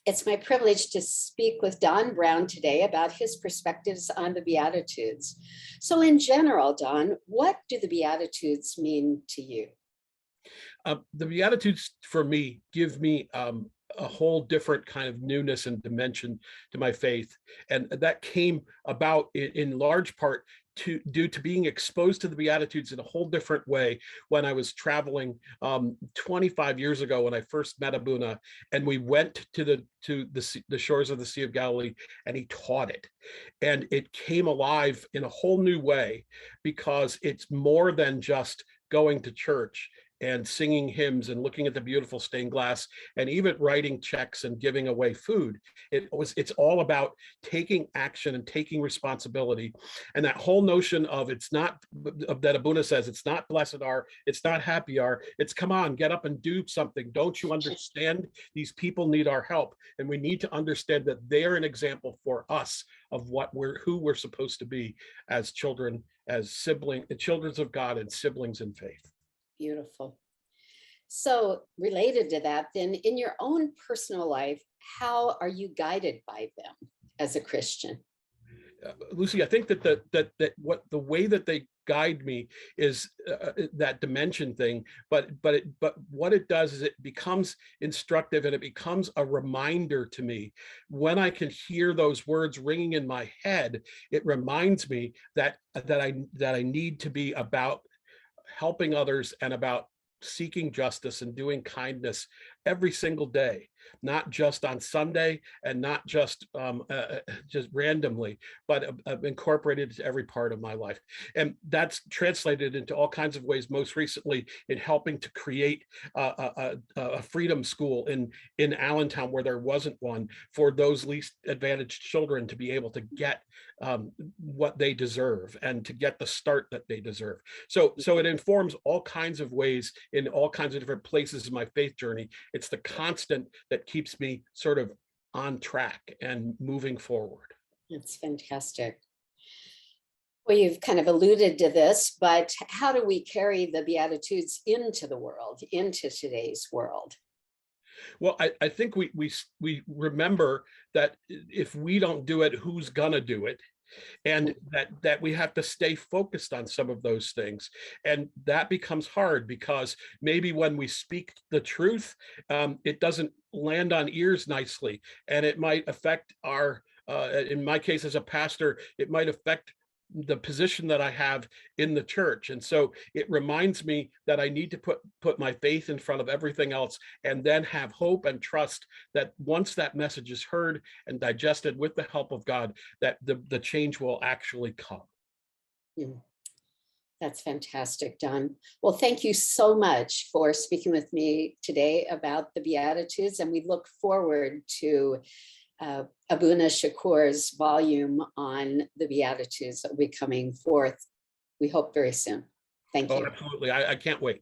It's my privilege to speak with Don Brown today about his perspectives on the Beatitudes. So in general, Don, what do the Beatitudes mean to you? The Beatitudes for me give me a whole different kind of newness and dimension to my faith. And that came about in large part due to being exposed to the Beatitudes in a whole different way when I was traveling 25 years ago when I first met Abuna, and we went to the shores of the Sea of Galilee, and he taught it. And it came alive in a whole new way because it's more than just going to church and singing hymns and looking at the beautiful stained glass and even writing checks and giving away food. It's all about taking action and taking responsibility. And that whole notion of it's not that Abuna says, it's not blessed are, it's not happy are, it's come on, get up and do something. Don't you understand? These people need our help. And we need to understand that they're an example for us of who we're supposed to be as children, as children of God and siblings in faith. Beautiful. So related to that, then in your own personal life, how are you guided by them as a Christian? Lucy, I think that what the way that they guide me is that dimension thing, but what it does is it becomes instructive and it becomes a reminder to me. When I can hear those words ringing in my head, it reminds me that I need to be about helping others and about seeking justice and doing kindness every single day, not just on Sunday and not just randomly, but incorporated into every part of my life. And that's translated into all kinds of ways, most recently in helping to create a freedom school in Allentown where there wasn't one, for those least advantaged children to be able to get what they deserve and to get the start that they deserve. So it informs all kinds of ways in all kinds of different places in my faith journey. It's the constant that keeps me sort of on track and moving forward. That's fantastic. Well, you've kind of alluded to this, but how do we carry the Beatitudes into the world, into today's world? Well, I think we remember that if we don't do it, who's gonna do it? And that we have to stay focused on some of those things. And that becomes hard because maybe when we speak the truth, it doesn't land on ears nicely. And it might affect in my case as a pastor, it might affect the position that I have in the church. And so it reminds me that I need to put my faith in front of everything else, and then have hope and trust that once that message is heard and digested with the help of God, that the change will actually come. That's fantastic, Don. Well, thank you so much for speaking with me today about the Beatitudes, and we look forward to Abuna Chacour's volume on the Beatitudes that will be coming forth, we hope, very soon. Thank you. Oh, absolutely. I can't wait.